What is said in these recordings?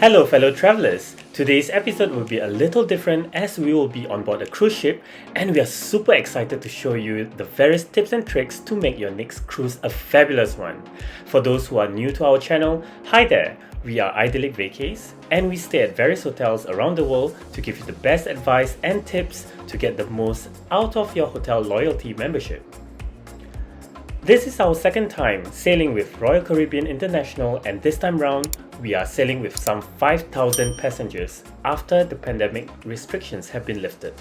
Hello fellow travelers! Today's episode will be a little different as we will be on board a cruise ship and we are super excited to show you the various tips and tricks to make your next cruise a fabulous one. For those who are new to our channel, hi there! We are IdyllikVacays and we stay at various hotels around the world to give you the best advice and tips to get the most out of your hotel loyalty membership. This is our second time sailing with Royal Caribbean International, and this time round we are sailing with some 5,000 passengers after the pandemic restrictions have been lifted.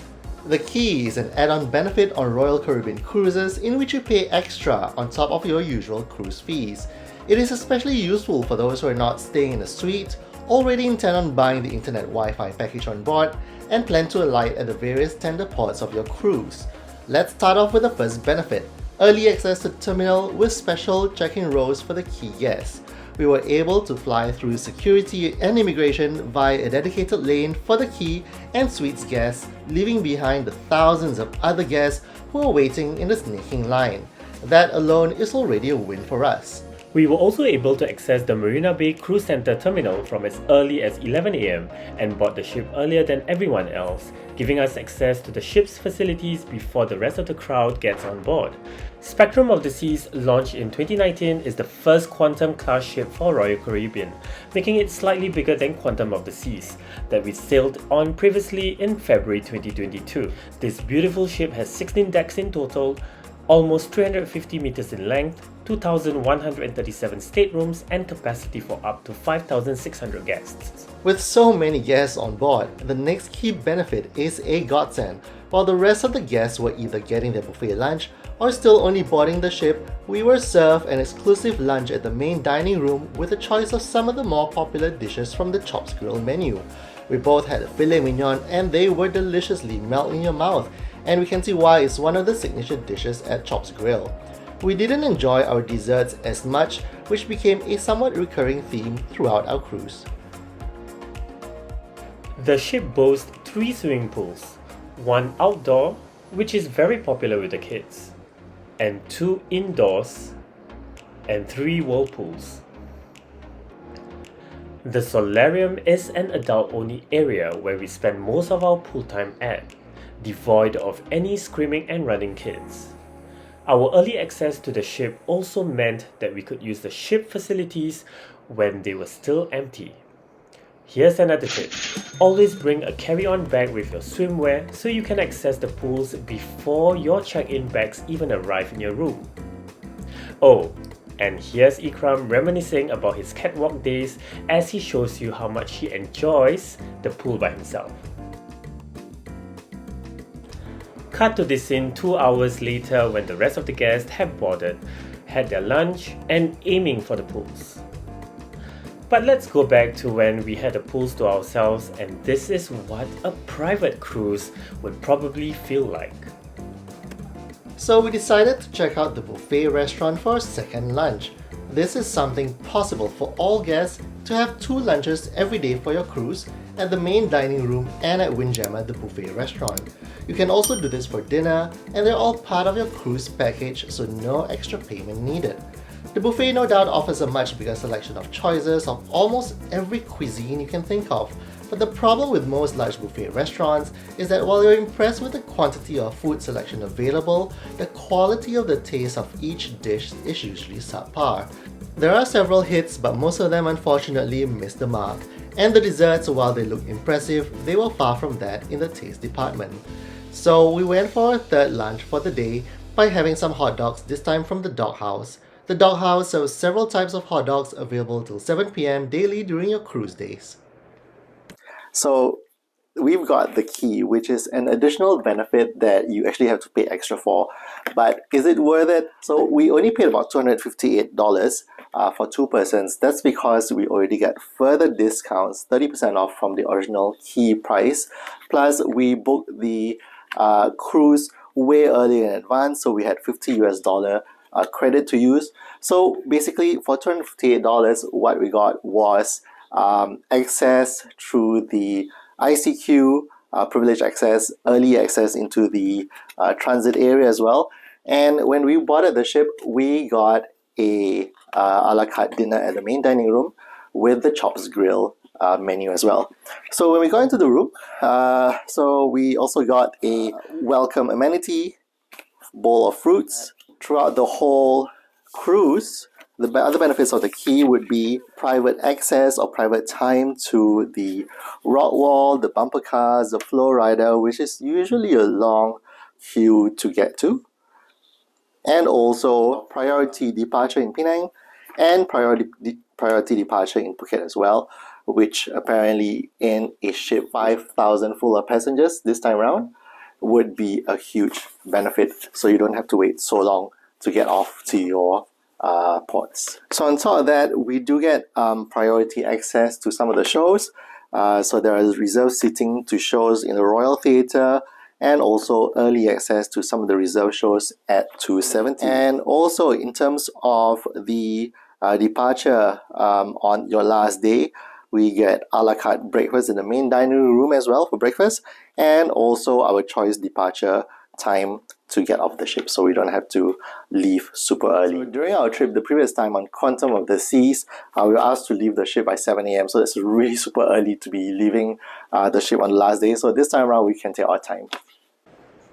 The Key is an add-on benefit on Royal Caribbean cruises in which you pay extra on top of your usual cruise fees. It is especially useful for those who are not staying in a suite, already intend on buying the internet Wi-Fi package on board, and plan to alight at the various tender ports of your cruise. Let's start off with the first benefit. Early access to terminal with special check-in rows for the Key guests. We were able to fly through security and immigration via a dedicated lane for the Key and suites guests, leaving behind the thousands of other guests who are waiting in the sneaking line. That alone is already a win for us. We were also able to access the Marina Bay Cruise Center terminal from as early as 11 AM and board the ship earlier than everyone else, giving us access to the ship's facilities before the rest of the crowd gets on board. Spectrum of the Seas, launched in 2019, is the first Quantum class ship for Royal Caribbean, making it slightly bigger than Quantum of the Seas that we sailed on previously in February 2022. This beautiful ship has 16 decks in total, almost 350 meters in length, 2,137 staterooms, and capacity for up to 5,600 guests. With so many guests on board, the next key benefit is a godsend. While the rest of the guests were either getting their buffet lunch or still only boarding the ship, we were served an exclusive lunch at the main dining room with a choice of some of the more popular dishes from the Chops Grill menu. We both had a filet mignon and they were deliciously melt in your mouth, and we can see why it's one of the signature dishes at Chops Grill. We didn't enjoy our desserts as much, which became a somewhat recurring theme throughout our cruise. The ship boasts 3 swimming pools, 1 outdoor, which is very popular with the kids, and 2 indoors, and 3 whirlpools. The solarium is an adult-only area where we spend most of our pool time at, devoid of any screaming and running kids. Our early access to the ship also meant that we could use the ship facilities when they were still empty. Here's another tip. Always bring a carry-on bag with your swimwear so you can access the pools before your check-in bags even arrive in your room. Oh, and here's Ikram reminiscing about his catwalk days as he shows you how much he enjoys the pool by himself. Cut to this scene 2 hours later when the rest of the guests have boarded, had their lunch, and aiming for the pools. But let's go back to when we had the pools to ourselves, and this is what a private cruise would probably feel like. So we decided to check out the buffet restaurant for a second lunch. This is something possible for all guests to have 2 lunches every day for your cruise at the main dining room and at Windjammer, the buffet restaurant. You can also do this for dinner, and they're all part of your cruise package, so no extra payment needed. The buffet no doubt offers a much bigger selection of choices of almost every cuisine you can think of, but the problem with most large buffet restaurants is that while you're impressed with the quantity of food selection available, the quality of the taste of each dish is usually subpar. There are several hits, but most of them unfortunately miss the mark, and the desserts, while they look impressive, they were far from that in the taste department. So we went for a third lunch for the day by having some hot dogs, this time from the Doghouse. The Doghouse serves several types of hot dogs available till 7 PM daily during your cruise days. So we've got the Key, which is an additional benefit that you actually have to pay extra for. But is it worth it? So we only paid about $258 for 2 persons. That's because we already get further discounts, 30% off from the original Key price. Plus we booked the cruise way early in advance, so we had $50 credit to use. So basically for $258, what we got was access through the ICQ, privileged access, early access into the transit area as well. And when we boarded the ship, we got a la carte dinner at the main dining room with the Chops Grill menu as well. So when we got into the room, so we also got a welcome amenity, bowl of fruits. Throughout the whole cruise, the other benefits of the key would be private access or private time to the rock wall, the bumper cars, the flow rider, which is usually a long queue to get to, and also priority departure in Penang and priority departure in Phuket as well, which apparently in a ship 5,000 full of passengers this time around would be a huge benefit, so you don't have to wait so long to get off to your ports. So on top of that, we do get priority access to some of the shows. So there is reserved seating to shows in the Royal Theatre, and also early access to some of the reserve shows at 270. And also in terms of the departure on your last day, we get a la carte breakfast in the main dining room as well for breakfast, and also our choice departure time to get off the ship, so we don't have to leave super early. So during our trip the previous time on Quantum of the Seas, we were asked to leave the ship by 7 a.m, so it's really super early to be leaving the ship on the last day, so this time around we can take our time.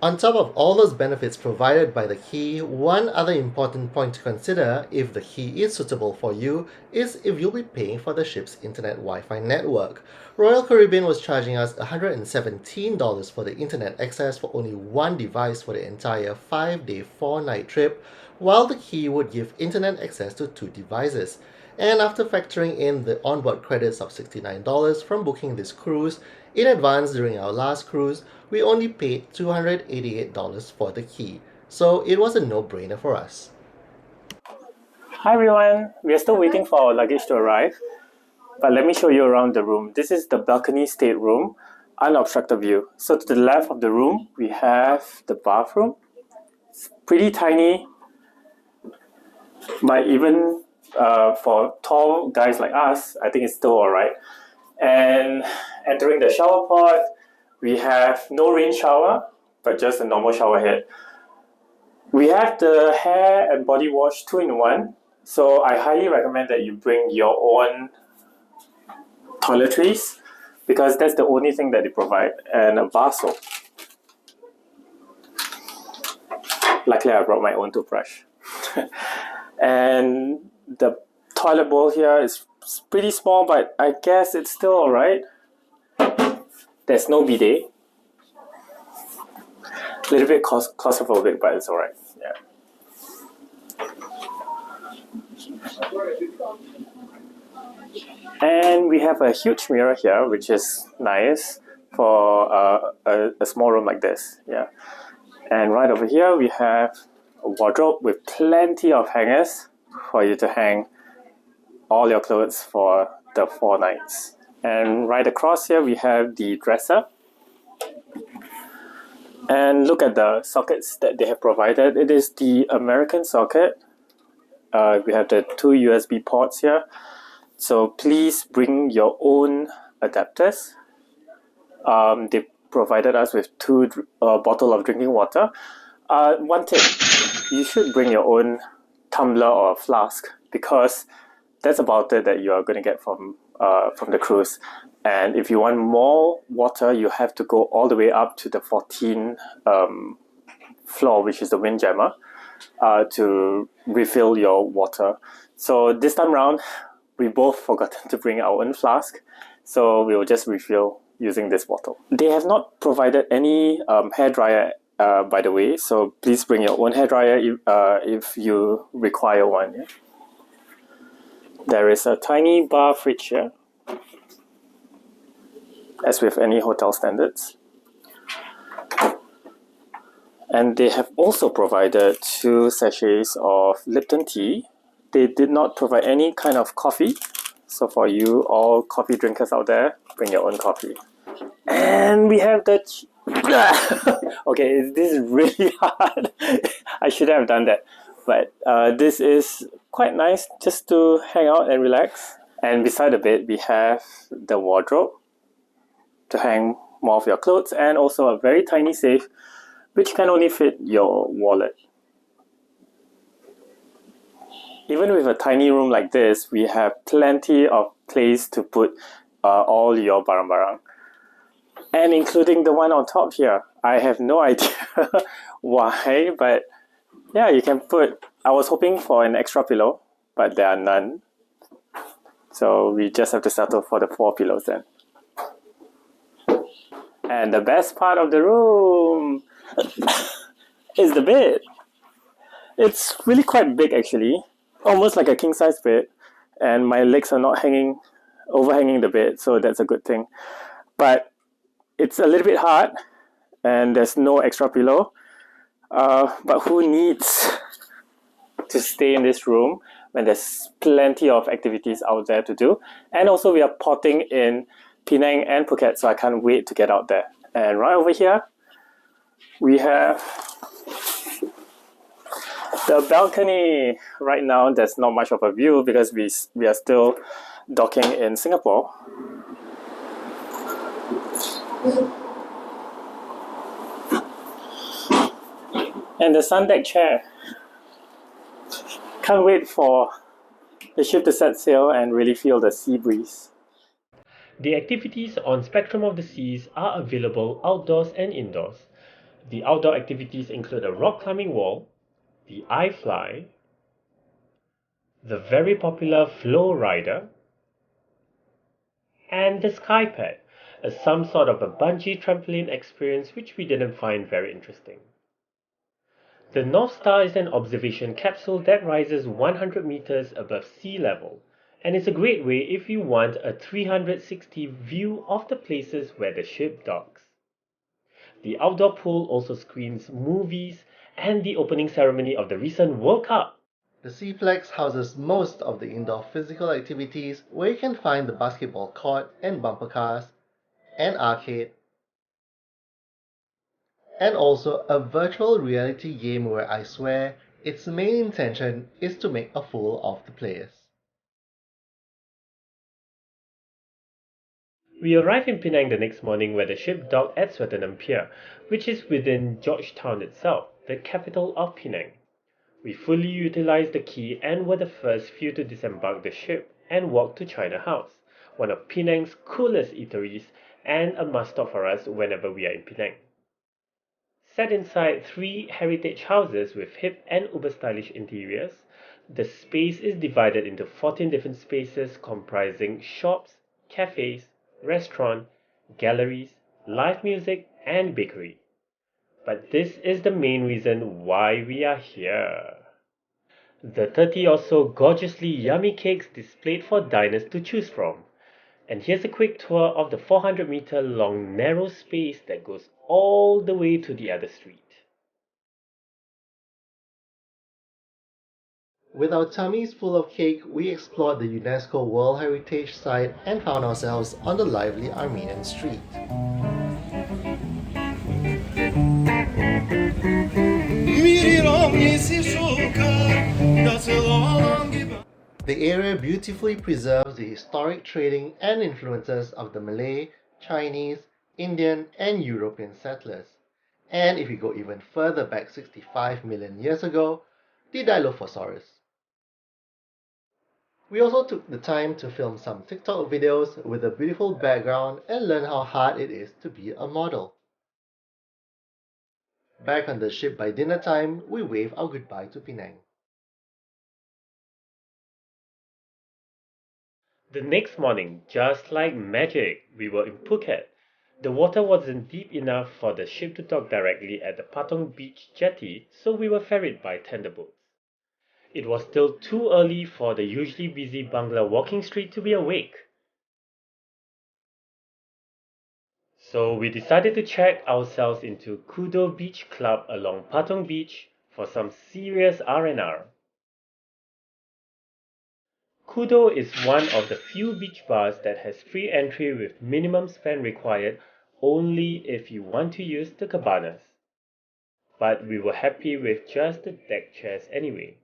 On top of all those benefits provided by the key, one other important point to consider if the key is suitable for you is if you'll be paying for the ship's internet Wi-Fi network. Royal Caribbean was charging us $117 for the internet access for only one device for the entire 5-day 4-night trip, while the key would give internet access to 2 devices. And after factoring in the onboard credits of $69 from booking this cruise in advance during our last cruise, we only paid $288 for the key. So it was a no-brainer for us. Hi everyone, we are still waiting for our luggage to arrive, but let me show you around the room. This is the Balcony Stateroom, Unobstructed View. So to the left of the room, we have the bathroom. It's pretty tiny, but even for tall guys like us, I think it's still alright. And entering the shower pod, we have no rain shower, but just a normal shower head. We have the hair and body wash 2-in-1, so I highly recommend that you bring your own toiletries, because that's the only thing that they provide, and a bar soap. Luckily I brought my own toothbrush. And the toilet bowl here is pretty small, but I guess it's still alright. There's no bidet. A little bit claustrophobic, but it's alright. Yeah. And we have a huge mirror here, which is nice for a small room like this. Yeah. And right over here we have a wardrobe with plenty of hangers for you to hang all your clothes for the 4 nights. And right across here we have the dresser. And look at the sockets that they have provided. It is the American socket. We have the 2 USB ports here. So please bring your own adapters. They provided us with 2 bottles of drinking water. One tip, you should bring your own tumbler or flask, because that's about it that you are going to get from the cruise. And if you want more water, you have to go all the way up to the 14th floor, which is the windjammer, to refill your water. So this time around, we both forgot to bring our own flask, so we will just refill using this bottle. They have not provided any hairdryer, by the way, so please bring your own hairdryer if you require one. Yeah? There is a tiny bar fridge here, as with any hotel standards. And they have also provided 2 sachets of Lipton tea. They did not provide any kind of coffee, so for you all coffee drinkers out there, bring your own coffee. And we have the okay, this is really hard. I should have done that, but this is quite nice just to hang out and relax. And beside the bed we have the wardrobe to hang more of your clothes, and also a very tiny safe which can only fit your wallet. Even with a tiny room like this, we have plenty of place to put all your barang-barang. And including the one on top here. I have no idea why, but yeah, you can put... I was hoping for an extra pillow, but there are none. So we just have to settle for the 4 pillows then. And the best part of the room is the bed. It's really quite big actually, almost like a king-size bed, and my legs are not overhanging the bed, so that's a good thing. But it's a little bit hard, and there's no extra pillow. But who needs to stay in this room when there's plenty of activities out there to do? And also we are porting in Penang and Phuket, so I can't wait to get out there. And right over here, we have the balcony. Right now, there's not much of a view because we are still docking in Singapore. And the sun deck chair. Can't wait for the ship to set sail and really feel the sea breeze. The activities on Spectrum of the Seas are available outdoors and indoors. The outdoor activities include a rock climbing wall, the iFly, the very popular Flow Rider, and the Skypad, some sort of a bungee trampoline experience which we didn't find very interesting. The North Star is an observation capsule that rises 100 meters above sea level, and it's a great way if you want a 360 view of the places where the ship docks. The outdoor pool also screens movies and the opening ceremony of the recent World Cup. The Seaplex houses most of the indoor physical activities where you can find the basketball court and bumper cars, an arcade, and also a virtual reality game where I swear its main intention is to make a fool of the players. We arrived in Penang the next morning where the ship docked at Swettenham Pier, which is within Georgetown itself, the capital of Penang. We fully utilized the quay and were the first few to disembark the ship and walk to China House, one of Penang's coolest eateries and a must-stop for us whenever we are in Penang. Set inside 3 heritage houses with hip and uber-stylish interiors, the space is divided into 14 different spaces comprising shops, cafes, restaurant, galleries, live music, and bakery. But this is the main reason why we are here. The 30 or so gorgeously yummy cakes displayed for diners to choose from. And here's a quick tour of the 400-meter long narrow space that goes all the way to the other street. With our tummies full of cake, we explored the UNESCO World Heritage Site and found ourselves on the lively Armenian street. The area beautifully preserves the historic trading and influences of the Malay, Chinese, Indian, and European settlers. And if we go even further back 65 million years ago, the Dilophosaurus. We also took the time to film some TikTok videos with a beautiful background and learn how hard it is to be a model. Back on the ship by dinner time, we wave our goodbye to Penang. The next morning, just like magic, we were in Phuket. The water wasn't deep enough for the ship to dock directly at the Patong Beach jetty, so we were ferried by tender boats. It was still too early for the usually busy Bangla walking street to be awake. So we decided to check ourselves into Kudo Beach Club along Patong Beach for some serious R&R. Kudo is one of the few beach bars that has free entry with minimum spend required only if you want to use the cabanas. But we were happy with just the deck chairs anyway.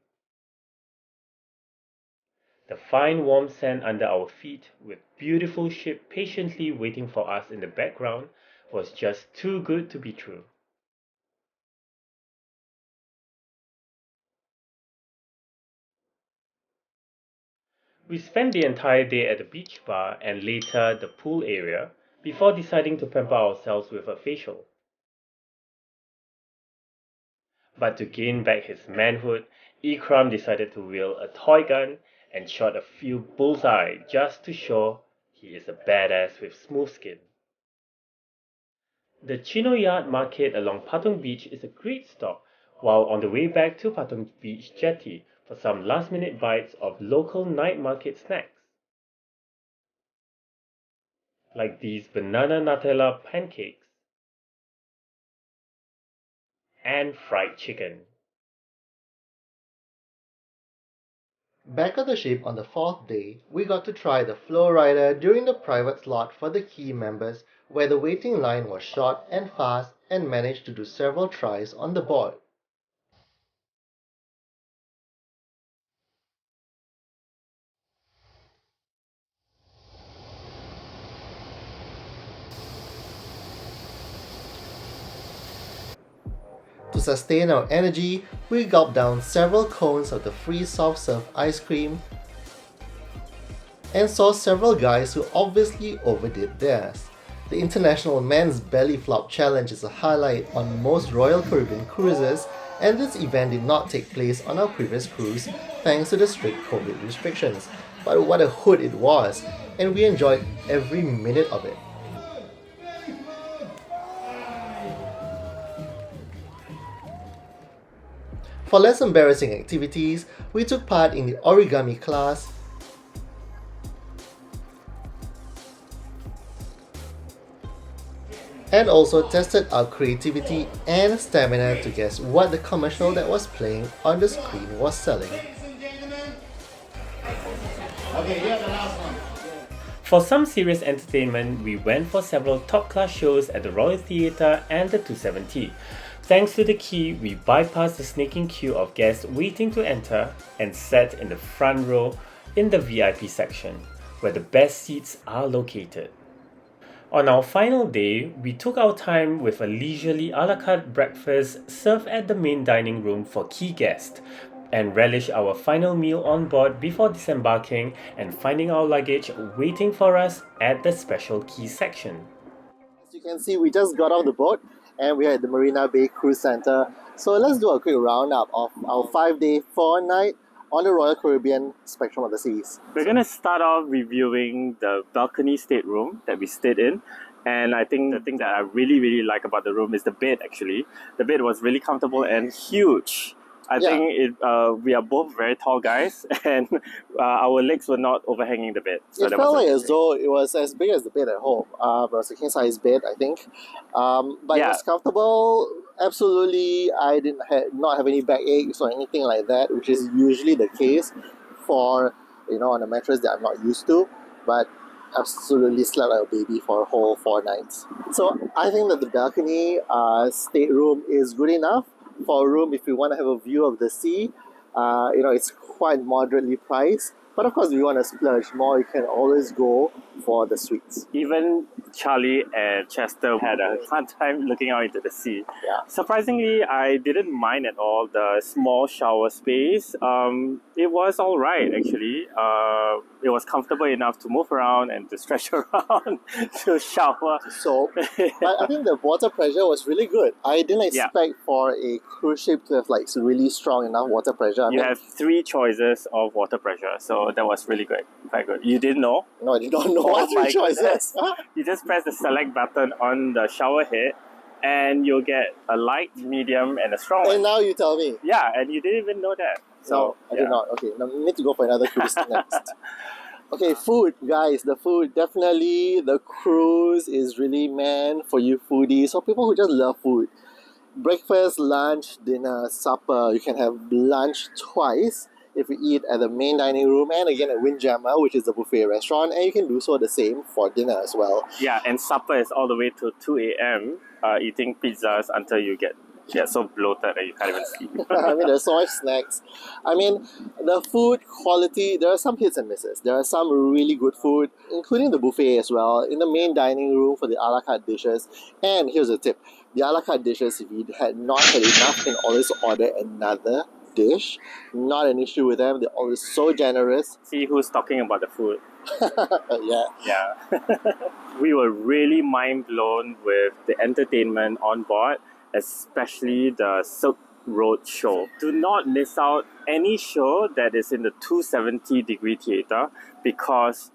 The fine warm sand under our feet, with beautiful ship patiently waiting for us in the background, was just too good to be true. We spent the entire day at the beach bar and later the pool area before deciding to pamper ourselves with a facial. But to gain back his manhood, Ikram decided to wield a toy gun and shot a few bullseye just to show he is a badass with smooth skin. The Chino Yard Market along Patong Beach is a great stop, while on the way back to Patong Beach Jetty for some last-minute bites of local night market snacks, like these banana Nutella pancakes and fried chicken. Back at the ship on the fourth day, we got to try the flow rider during the private slot for the key members, where the waiting line was short and fast, and managed to do several tries on the board. To sustain our energy, we gulped down several cones of the free soft serve ice cream and saw several guys who obviously overdid theirs. The International Men's Belly Flop Challenge is a highlight on most Royal Caribbean cruises, and this event did not take place on our previous cruise thanks to the strict COVID restrictions. But what a hoot it was, and we enjoyed every minute of it. For less embarrassing activities, we took part in the origami class and also tested our creativity and stamina to guess what the commercial that was playing on the screen was selling. For some serious entertainment, we went for several top-class shows at the Royal Theatre and the 270. Thanks to the key, we bypassed the snaking queue of guests waiting to enter and sat in the front row in the VIP section, where the best seats are located. On our final day, we took our time with a leisurely a la carte breakfast served at the main dining room for key guests, and relished our final meal on board before disembarking and finding our luggage waiting for us at the special key section. As you can see, we just got off the boat and we're at the Marina Bay Cruise Center. So let's do a quick roundup of our 5-day, 4-night on the Royal Caribbean Spectrum of the Seas. We're going to start off reviewing the Balcony Stateroom that we stayed in. And I think the thing that I really like about the room is the bed actually. The bed was really comfortable and huge. I think we are both very tall guys and our legs were not overhanging the bed. So it felt like as though it was as big as the bed at home. It was a king size bed, I think. But it was comfortable. Absolutely, I did not have any backaches or anything like that, which is usually the case for, on a mattress that I'm not used to. But absolutely slept like a baby for a whole 4 nights. So I think that the balcony stateroom is good enough for a room if you want to have a view of the sea. It's quite moderately priced. But of course, if you want to splurge more, you can always go for the suites. Even Charlie and Chester had a hard time looking out into the sea. Yeah. Surprisingly, I didn't mind at all the small shower space. It was all right, actually. It was comfortable enough to move around and to stretch around to shower. So, but I think the water pressure was really good. I didn't expect for a cruise ship to have really strong enough water pressure. You have 3 choices of water pressure, so that was really good. Quite good. You didn't know? No, I did not know what 3 choices. You just press the select button on the shower head and you'll get a light, medium, and a strong one. And now you tell me. Yeah, and you didn't even know that. So no, I did not. Okay, now we need to go for another cruise next. Okay, food, guys. The food, definitely the cruise is really meant for you foodies, for people who just love food. Breakfast, lunch, dinner, supper. You can have lunch twice if you eat at the main dining room and again at Windjammer, which is a buffet restaurant, and you can do so the same for dinner as well. Yeah, and supper is all the way to 2 a.m. Eating pizzas until you get so bloated that you can't even sleep. I mean, there's so much snacks. I mean, the food quality, there are some hits and misses. There are some really good food, including the buffet as well, in the main dining room for the a la carte dishes. And here's a tip. The a la carte dishes, if you had not had enough, you can always order another dish. Not an issue with them. They're always so generous. See who's talking about the food. Yeah. Yeah. We were really mind blown with the entertainment on board, especially the Silk Road show. Do not miss out any show that is in the 270-degree theatre, because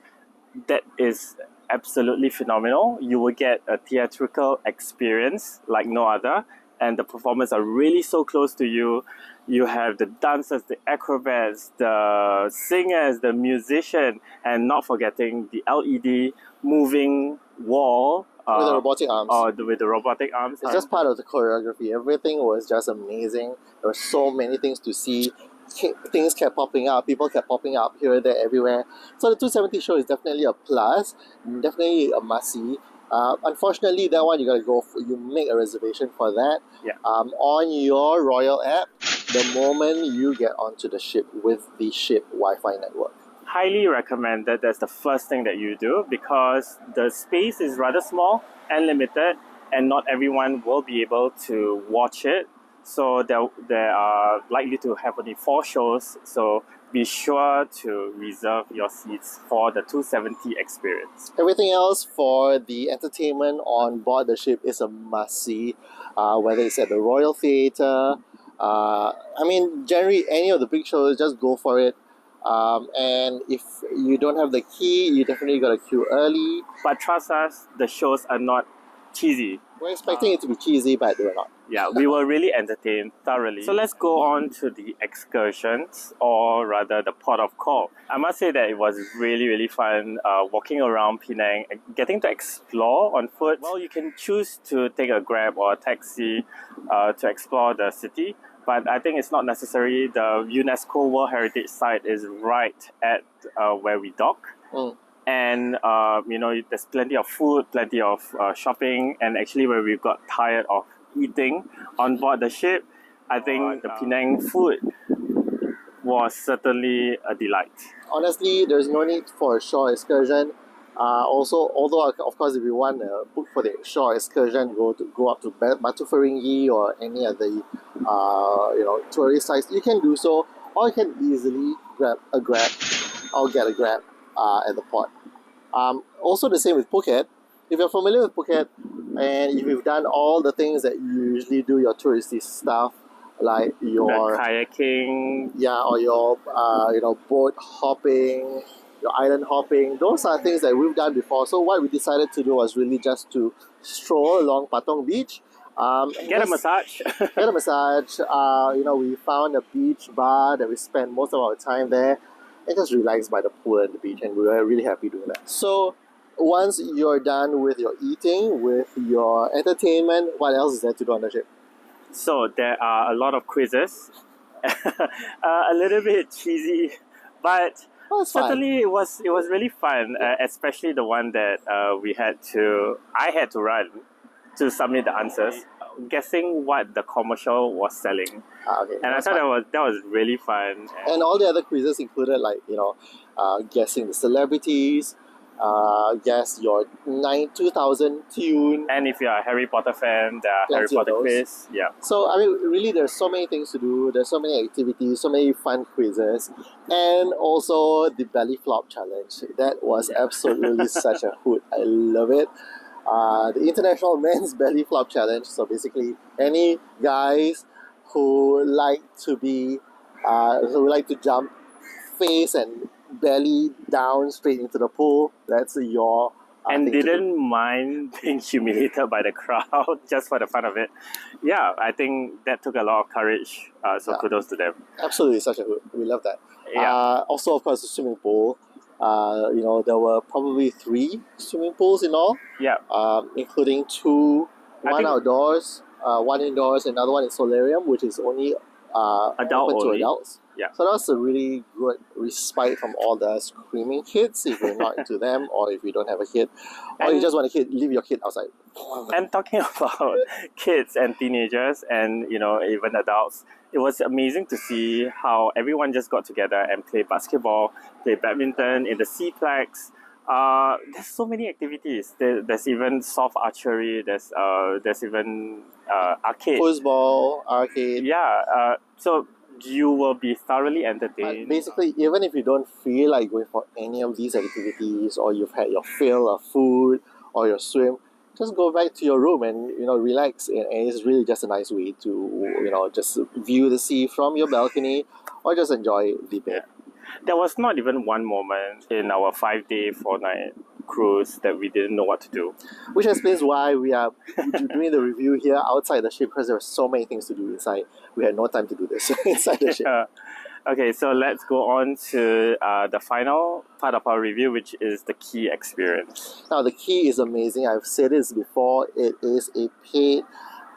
that is absolutely phenomenal. You will get a theatrical experience like no other, and the performers are really so close to you. You have the dancers, the acrobats, the singers, the musician, and not forgetting the LED moving wall. With the robotic arms. With the robotic arms. It's just part of the choreography. Everything was just amazing. There were so many things to see. Things kept popping up. People kept popping up here, there, everywhere. So the 270 show is definitely a plus. Definitely a must-see. Unfortunately, that one you make a reservation for that. Yeah. On your Royal app, the moment you get onto the ship with the ship Wi-Fi network. Highly recommend that that's the first thing that you do, because the space is rather small and limited, and not everyone will be able to watch it. So there are likely to have only 4 shows. So be sure to reserve your seats for the 270 experience. Everything else for the entertainment on board the ship is a must-see, whether it's at the Royal Theatre. Generally any of the big shows, just go for it. And if you don't have the key, you definitely got to queue early. But trust us, the shows are not cheesy. We're expecting it to be cheesy, but they were not. Yeah, we were really entertained thoroughly. So let's go on to the excursions, or rather the port of call. I must say that it was really, really fun walking around Penang, getting to explore on foot. Well, you can choose to take a Grab or a taxi to explore the city. But I think it's not necessary. The UNESCO World Heritage Site is right at where we dock. And, there's plenty of food, plenty of shopping. And actually, where we got tired of eating on board the ship, I think the Penang food was certainly a delight. Honestly, there's no need for a shore excursion. Although of course, if you want to book for the shore excursion, go up to Batu Ferringhi or any of the tourist sites, you can do so, or you can easily grab a Grab or get a Grab at the port. Also the same with Phuket. If you're familiar with Phuket and if you've done all the things that you usually do, your touristy stuff, like your the kayaking, or your boat hopping, your island hopping, those are things that we've done before. So what we decided to do was really just to stroll along Patong Beach, get a massage. get a massage. We found a beach bar that we spent most of our time there and just relax by the pool and the beach, and we were really happy doing that. So once you're done with your eating, with your entertainment, what else is there to do on the ship? So there are a lot of quizzes, a little bit cheesy, but certainly it was really fun, especially the one that I had to run to submit the answers, guessing what the commercial was selling. Okay, and I thought that was really fun. And all the other quizzes included guessing the celebrities, guess your 2000 tune. And if you're a Harry Potter fan, there are Harry Plenty of Potter those. quiz. Yeah. So really there's so many things to do, there's so many activities, so many fun quizzes, and also the belly flop challenge. That was absolutely such a hoot. I love it. The International Men's Belly Flop Challenge. So basically any guys who like to jump face and belly down straight into the pool, that's your and didn't mind being humiliated by the crowd just for the fun of it. Yeah, I think that took a lot of courage. So kudos to them. Absolutely, such a hoot. We love that. Yeah. Also, of course, the swimming pool. There were probably 3 swimming pools in all. Yeah. Including 2, one outdoors, one indoors, another one in solarium, which is only open to adults. Yeah. So that's a really good respite from all the screaming kids if you're not into them, or if you don't have a kid, or you just want to leave your kid outside. And talking about kids and teenagers and even adults, it was amazing to see how everyone just got together and played basketball, played badminton in the Seaplex. There's so many activities. There's even soft archery. There's even arcade. Foosball, arcade. Yeah. So you will be thoroughly But entertained. basically, even if you don't feel like going for any of these activities, or you've had your fill of food or your swim, just go back to your room and relax. And it's really just a nice way to just view the sea from your balcony, or just enjoy the bed. There was not even one moment in our 5-day, 4-night cruise that we didn't know what to do. Which explains why we are doing the review here outside the ship, because there were so many things to do inside. We had no time to do this inside the ship. Okay, so let's go on to the final part of our review, which is the key experience. Now, the key is amazing. I've said this before. It is a paid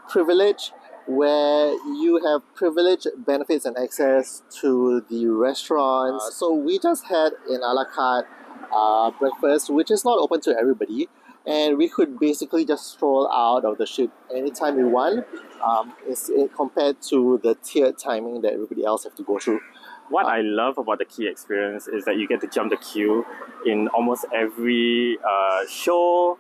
privilege where you have privilege, benefits, and access to the restaurants. So we just had an a la carte breakfast, which is not open to everybody. And we could basically just stroll out of the ship anytime we want, compared to the tiered timing that everybody else have to go through. What I love about the key experience is that you get to jump the queue in almost every show,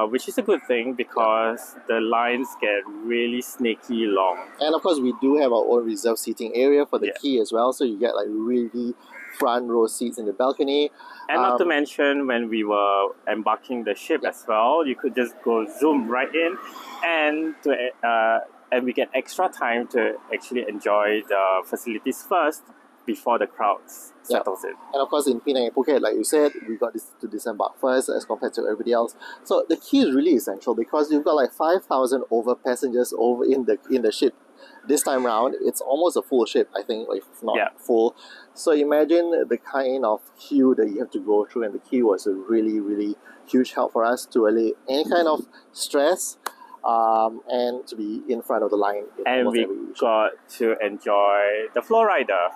which is a good thing because the lines get really snaky long. And of course, we do have our own reserved seating area for the Yeah. quay as well, so you get like really front row seats in the balcony. And not to mention, when we were embarking the ship as well, you could just go zoom right in, and we get extra time to actually enjoy the facilities first before the crowds settles in. And of course, in Penang and Phuket, like you said, we got this to disembark first as compared to everybody else. So the quay is really essential because you've got like 5,000 over passengers over in the ship. This time round, it's almost a full ship, I think, if not full. So imagine the kind of queue that you have to go through, and the queue was a really, really huge help for us to allay any kind of stress, and to be in front of the line. And we got to enjoy the flow rider.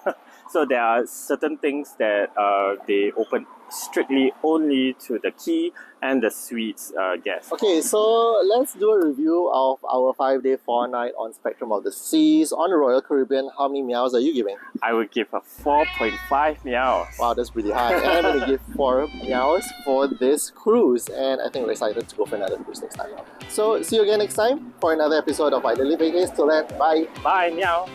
So there are certain things that they open strictly only to the quay and the suites guests. Okay, so let's do a review of our 5-day, 4-night on Spectrum of the Seas on the Royal Caribbean. How many meows are you giving? I would give a 4.5 meows. Wow, that's pretty high. And I'm going to give 4 meows for this cruise. And I think we're excited to go for another cruise next time. So see you again next time for another episode of IdyllikVacays. Till then, bye. Bye, meow.